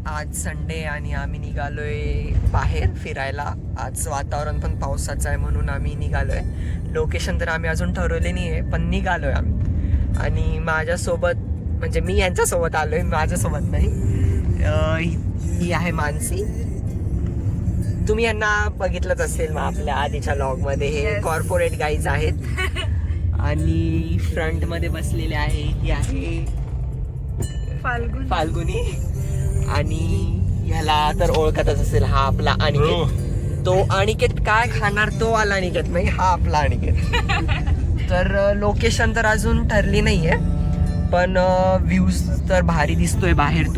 आज संडे आणि आम्ही निघालोय बाहेर फिरायला. आज वातावरण पण पावसाचं आहे म्हणून आम्ही निघालोय. लोकेशन तर आम्ही अजून ठरवले नाही आहे, पण निघालोय आम्ही. आणि माझ्यासोबत म्हणजे मी यांच्यासोबत आलोय, माझ्यासोबत नाही. ही आहे मानसी. तुम्ही यांना बघितलंच असेल मग आपल्या आधीच्या व्लॉगमध्ये. हे कॉर्पोरेट गाईज आहेत. आणि फ्रंट मध्ये बसलेले आहे ही आहे फाल्गुनी. आणि ह्याला तर ओळखतच असेल, हा आपला अनिकेत. तो अनिकेत काय खाणार तो वाला अनिकेत नाही, हा आपला अनिकेत. तर लोकेशन तर अजून ठरली नाहीये, पण व्ह्यूज तर भारी दिसतोय बाहेर.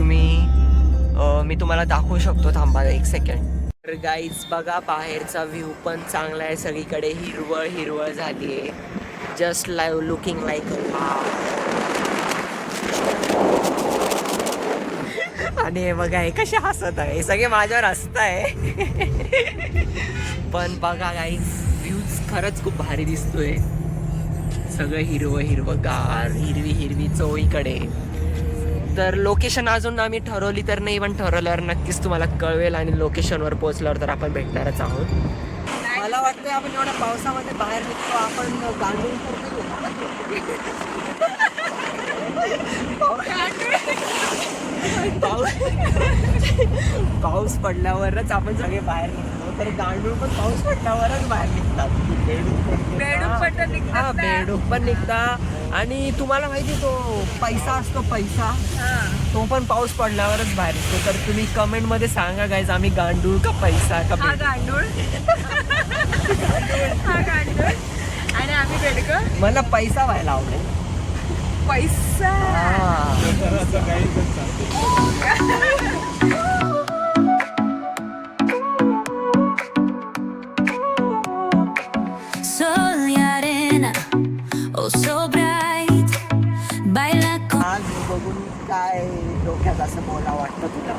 मी तुम्हाला दाखवू शकतो, थांबा एक सेकंड. तर गाईज बघा, बाहेरचा व्ह्यू पण चांगला आहे. सगळीकडे हिरवळ हिरवळ झाली आहे. जस्ट लुकिंग लाईक आणि हे बघा हे कसे हसत आहे, हे सगळे माझ्यावर हसत आहे. पण बघा गाईज, व्ह्यूज खरंच खूप भारी दिसतोय. सगळं हिरवं हिरवं गार, हिरवी हिरवी चोहीकडे. तर लोकेशन अजून आम्ही ठरवली तर नाही, पण ठरवल्यावर नक्कीच तुम्हाला कळवेल. आणि लोकेशनवर पोहोचल्यावर तर आपण भेटणारच आहोत. मला वाटतं आपण एवढ्या पावसामध्ये बाहेर निघतो, आपण गांडून पाऊस पडल्यावरच आपण सगळे बाहेर निघतो. तर गांडूळ पण पाऊस पडल्यावरच बाहेर निघतात. बेडूक पण निघतात. आणि तुम्हाला माहिती तो पैसा असतो, पैसा तो पण पाऊस पडल्यावरच बाहेर निघतो. तर तुम्ही कमेंट मध्ये सांगा गाईज, आम्ही गांडूळ का पैसा का गांडूळ. आणि आम्ही बेडकं. मला पैसा व्हायला आवडेल. पैसा. आज बघून काय डोक्यात असं बोला वाटतं तुला?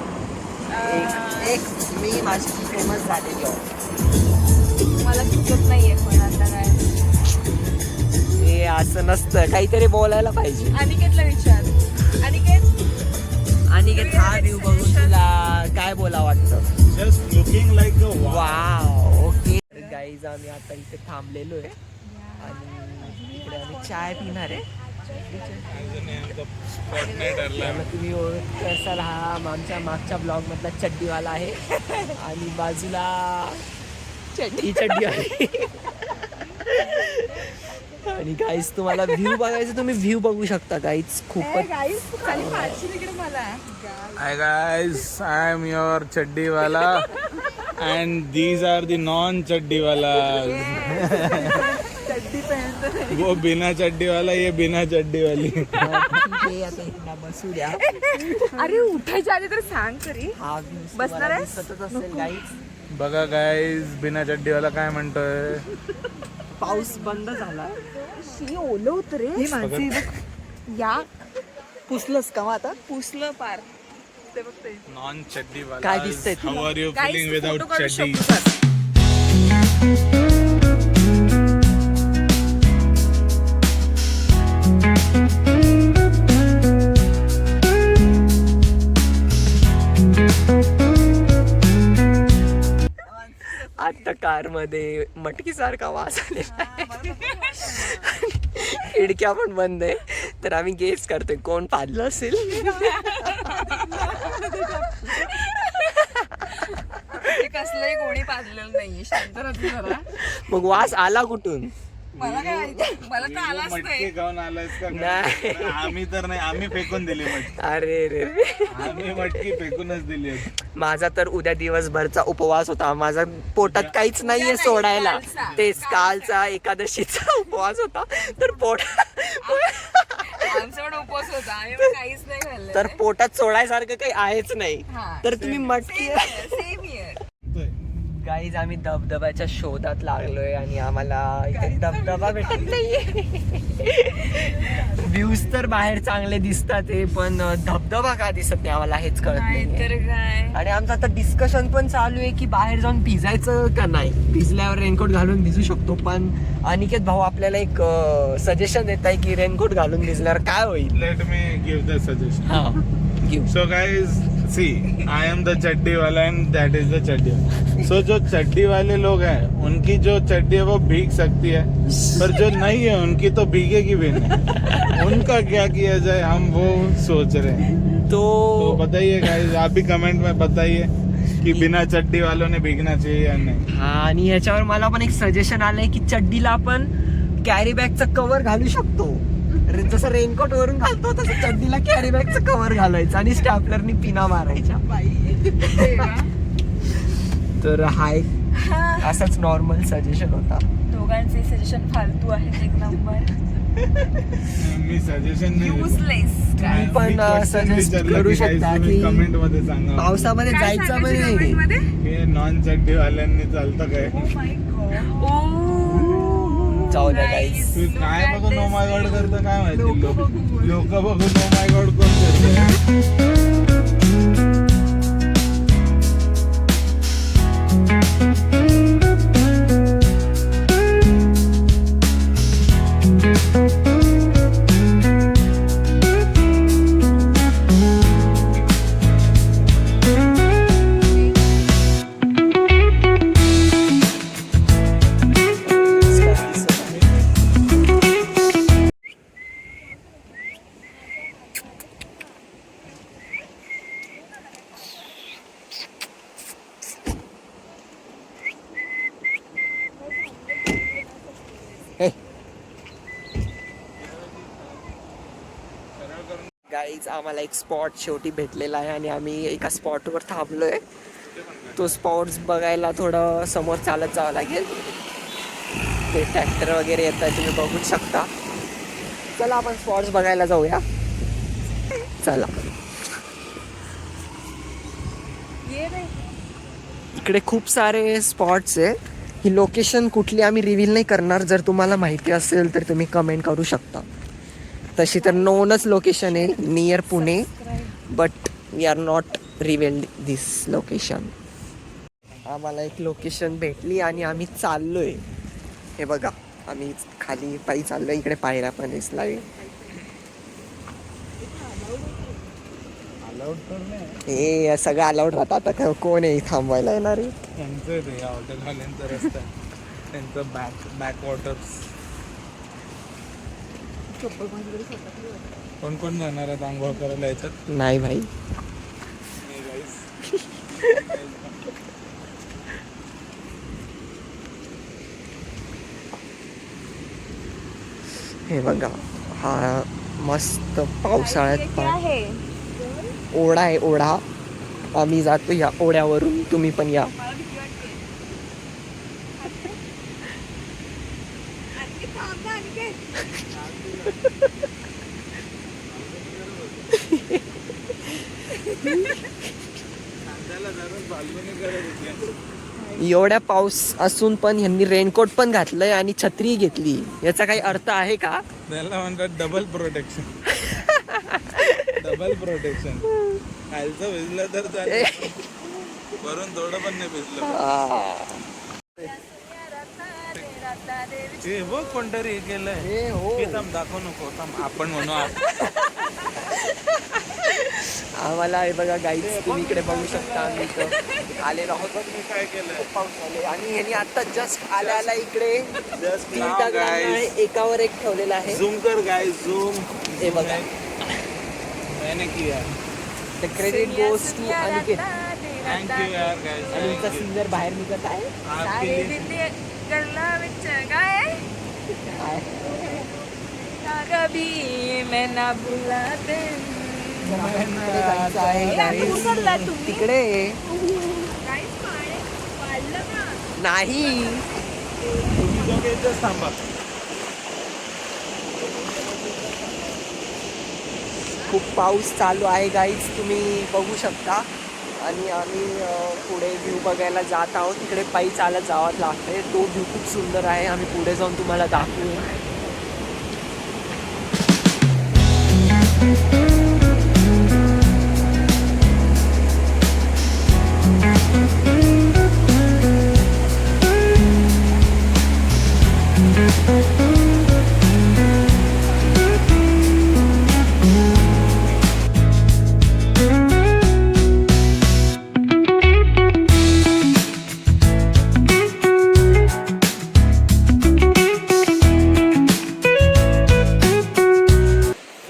एक मी माझी फेमस झालेली आहे. मला सुचत नाहीये, पण आता काय हे असं नसतं, काहीतरी बोलायला पाहिजे. अनिकेतला विचार. अनिकेत, हा व्ह्यू बघून तुला काय बोला वाटतं? Just looking like a wow. Okay guys, आम्ही आता इथे थांबलेलो आहे आणि इकडे आम्ही चाय पिणार आहे. तुम्ही ओळखत असाल, हा आमच्या मागच्या ब्लॉग मधला चड्डीवाला आहे. आणि बाजूला चड्डी आहे. आणि गाईज तुम्हाला व्ह्यू बघायचं, तुम्ही व्ह्यू बघू शकता गाईज. खूपच Hi guys, I am your chaddi wala and these are the non chaddi walas. वो बिना चड्डी वाला, ये बिना चड्डी वाली. बसू द्या. अरे उठायच्या आधी तर सांग तरी. हा बसणार आहे? दिसतच असेल गाईज. बघा गाईज, बिना चड्डी वाला काय म्हणतोय. पाऊस बंद झाला. शी ओलं होत रे. ही माणसी या पुसलंस का मग आता? पुसलं पार. ते बघते. नॉन चड्डी वाला. काय दिसतंय How are you Guys, feeling without photo काढू चड्डी? शकतो का? आता कार मध्ये मटकी सारखा वास आलेला आहे. खिडक्या पण बंद आहे. तर आम्ही गेस करतोय कोण पाडलं असेल. कसलंही कोणी पाजलेलं नाहीये. शांत राहते जरा. मग वास आला कुठून? मला तर आलाच मटकी नाही. खाऊन आलायस का? नाही. आम्ही तर नाही, आम्ही फेकून दिली मटकी. अरे रे, आम्ही मटकी फेकूनच दिली होती. माझा तर उद्या दिवसभरचा उपवास होता. माझा पोटात काहीच नाहीये नाही, सोडायला. कालचा. तेच कालचा एकादशीचा उपवास होता. तर आमचा पण उपवास होता. आम्ही पण काहीच नाही खाल्लं. तर पोटात सोडायसारखं काही आहेच नाही. हा. तर तुम्ही मटकी सेम इयर. गाईज आम्ही धबधब्याच्या शोधात लागलोय आणि आम्हाला इथे धबधबा भेटत नाहीये. व्ह्यूज तर बाहेर चांगले दिसतात आहे, पण धबधबा का दिसत नाही आम्हाला हेच कळत नाही नाही. तर काय. आणि आमचं आता डिस्कशन पण चालू आहे की बाहेर जाऊन भिजायचं का नाही. भिजल्यावर रेनकोट घालून भिजू शकतो, पण अनिकेत भाऊ आपल्याला एक सजेशन देत आहे की रेनकोट घालून भिजल्यावर काय होईल. Let me give the suggestion. हा give. So guys, see, I am the चड्डी वाला and that is the चड्डी. So जो चड्डी वाले लोग हैं, उनकी जो चड्डी है वो भीग सकती है, पर जो नहीं है उनकी तो भीगेगी भी नहीं. उनका क्या किया जाए हम वो सोच रहे हैं. तो तो बताइए गाइस, आप भी कमेंट में बताइए कि बिना चड्डी वालों ने भीगना चाहिए या नहीं. हा, आणि ह्याच्यावर मला पण एक सजेशन आलंय की चड्डीला आपण कॅरी बॅगचं कव्हर घालू शकतो. जसं रेनकोट वरून घालतो तसं चड्डीला कॅरी बॅगचं कव्हर घालायचं आणि स्टॅपलरनी पिना मारायच्या. तर हा एक असंच नॉर्मल सजेशन होता. दोघांचे सजेशन फालतू आहेत एक नंबर. मी सजेशन नाही युजलेस. तुम्ही पण सजेस्ट करू शकता की कमेंट मध्ये सांगा पावसामध्ये जायचं म्हणजे की नॉन चड्डी वाल्यांनी चालतं काय. जाऊ द्या गाईस. तू काय बघून नो माय गॉड करतं काय माहिती. लोक बघून नो माय गॉड कोण करतं. गाईज आम्हाला एक स्पॉट शेवटी भेटलेला आहे आणि आम्ही एका स्पॉटवर थांबलोय. तो स्पॉट्स बघायला थोडं समोर चालत जावं लागेल. ते ट्रॅक्टर वगैरे येत आहे, तुम्ही बघू शकता. चला आपण स्पॉट्स बघायला जाऊया. चला. इकडे खूप सारे स्पॉट्स आहे. ही लोकेशन कुठली आम्ही रिव्हील नाही करणार. जर तुम्हाला माहिती असेल तर तुम्ही कमेंट करू शकता. तशी तर नोनच लोकेशन आहे near Pune, but we are not revealed this location. आम्हाला एक लोकेशन भेटली आणि आम्ही चाललोय. हे बघा, आम्ही खाली पायी चाललोय. इकडे पायऱ्या पण दिसलाय. हे सगळं अलाउड राहतं. आता कोण आहे थांबवायला येणार आहे. त्यांचं ते हॉटेलवाल्यांचा रस्ता, त्यांचं बॅक वॉटर्स. कोण कोण जाणार आहेत आंघोळ करायला याच्यात. नाही भाई. हे बघा, हा मस्त पावसाळ्यात ओढा आहे. ओढा आम्ही जातो या ओढ्यावरून. तुम्ही पण या. एवढ्या पाऊस असून पण यांनी रेनकोट पण घातलंय आणि छत्री घेतली. याचा काही अर्थ आहे का? त्याला म्हणतात डबल प्रोटेक्शन. Double protection. खालचं भिजलं तर चालेल, वरून थोडं पण नाही भिजलं. हे बघ कोणतरी केलंय. दाखवू नको, आपण म्हणू. आम्हाला हे बघा गाईड, तुम्ही इकडे बघू शकता. आम्ही इथं आलेलो आहोत. काय केलंय पाऊस आले आणि ह्यानी आता जस्ट आल्या इकडे जस्ट तीन दगडांना एकावर एक ठेवलेला आहे. झूम कर गाइस, झूम. हे बघा, मैंने किया. The credit goes to Aniket. Thank you यार गाइस. आणि तुमचा सिंगर बाहेर निघत आहे. आपके लिए कभी मैं ना भुलाते. तिकडे नाही. तुम्ही दोघे इथेच थांबा. खूप पाऊस चालू आहे गाईज, तुम्ही बघू शकता. आणि आम्ही पुढे व्ह्यू बघायला जात आहोत. तिकडे पायी चालत जावं लागतंय. तो व्ह्यू खूप सुंदर आहे. आम्ही पुढे जाऊन तुम्हाला दाखवू.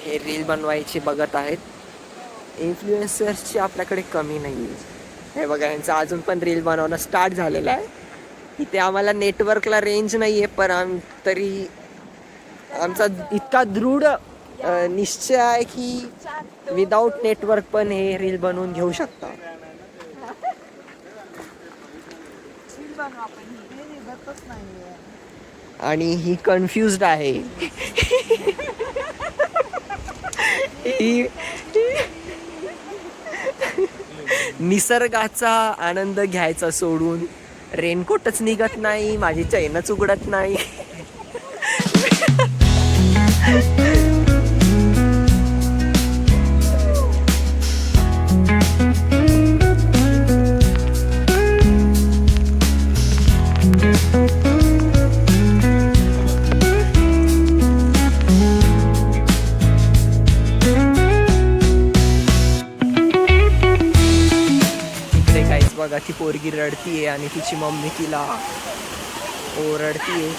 हे रील बनवायची बघत आहेत. इन्फ्लुएन्सर्सची आपल्याकडे कमी नाही आहे. हे बघा यांचं अजून पण रील बनवणं स्टार्ट झालेलं आहे. इथे आम्हाला नेटवर्कला रेंज नाही आहे, पण तरी आमचा इतका दृढ निश्चय आहे की विदाऊट नेटवर्क पण हे रील बनवून घेऊ शकता. आणि ही कन्फ्युज्ड आहे. निसर्गाचा आनंद घ्यायचा सोडून रेनकोटच निघत नाही, माझी चैनच उघडत नाही. बघा ती पोरगी रडतीये आणि तिची मम्मी तिला ओरडतीये.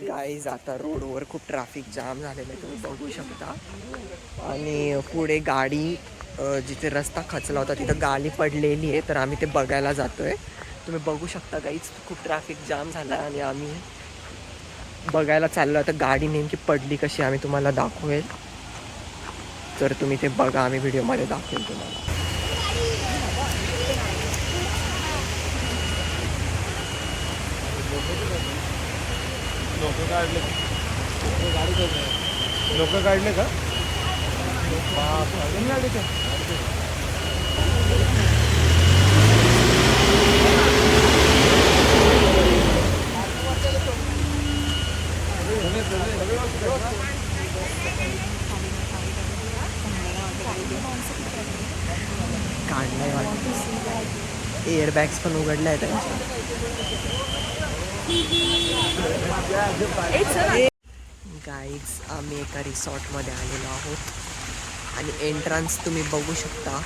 गाईज आता रोडवर खूप ट्रॅफिक जाम झालेलं आहे, तुम्ही बघू शकता. आणि पुढे गाडी जिथे रस्ता खचला होता तिथं गाडी पडलेली आहे, तर आम्ही ते बघायला जातो आहे. तुम्ही बघू शकता गाईज खूप ट्रॅफिक जाम झाला आहे आणि आम्ही बघायला चाललो. आता गाडी नेमकी पडली कशी आम्ही तुम्हाला दाखवेल, तर तुम्ही ते बघा, आम्ही व्हिडिओमध्ये दाखवेल तुम्हाला. लोक काढले का? काढलाय एअरबॅग्स पण उघडल्या आहेत त्यांच्या. गाईज आम्ही एका रिसॉर्टमध्ये आलेलो आहोत आणि एंट्रन्स तुम्ही बघू शकता.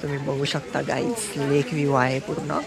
तुम्ही बघू शकता गाईज लेक व्ह्यू आहे पूर्ण.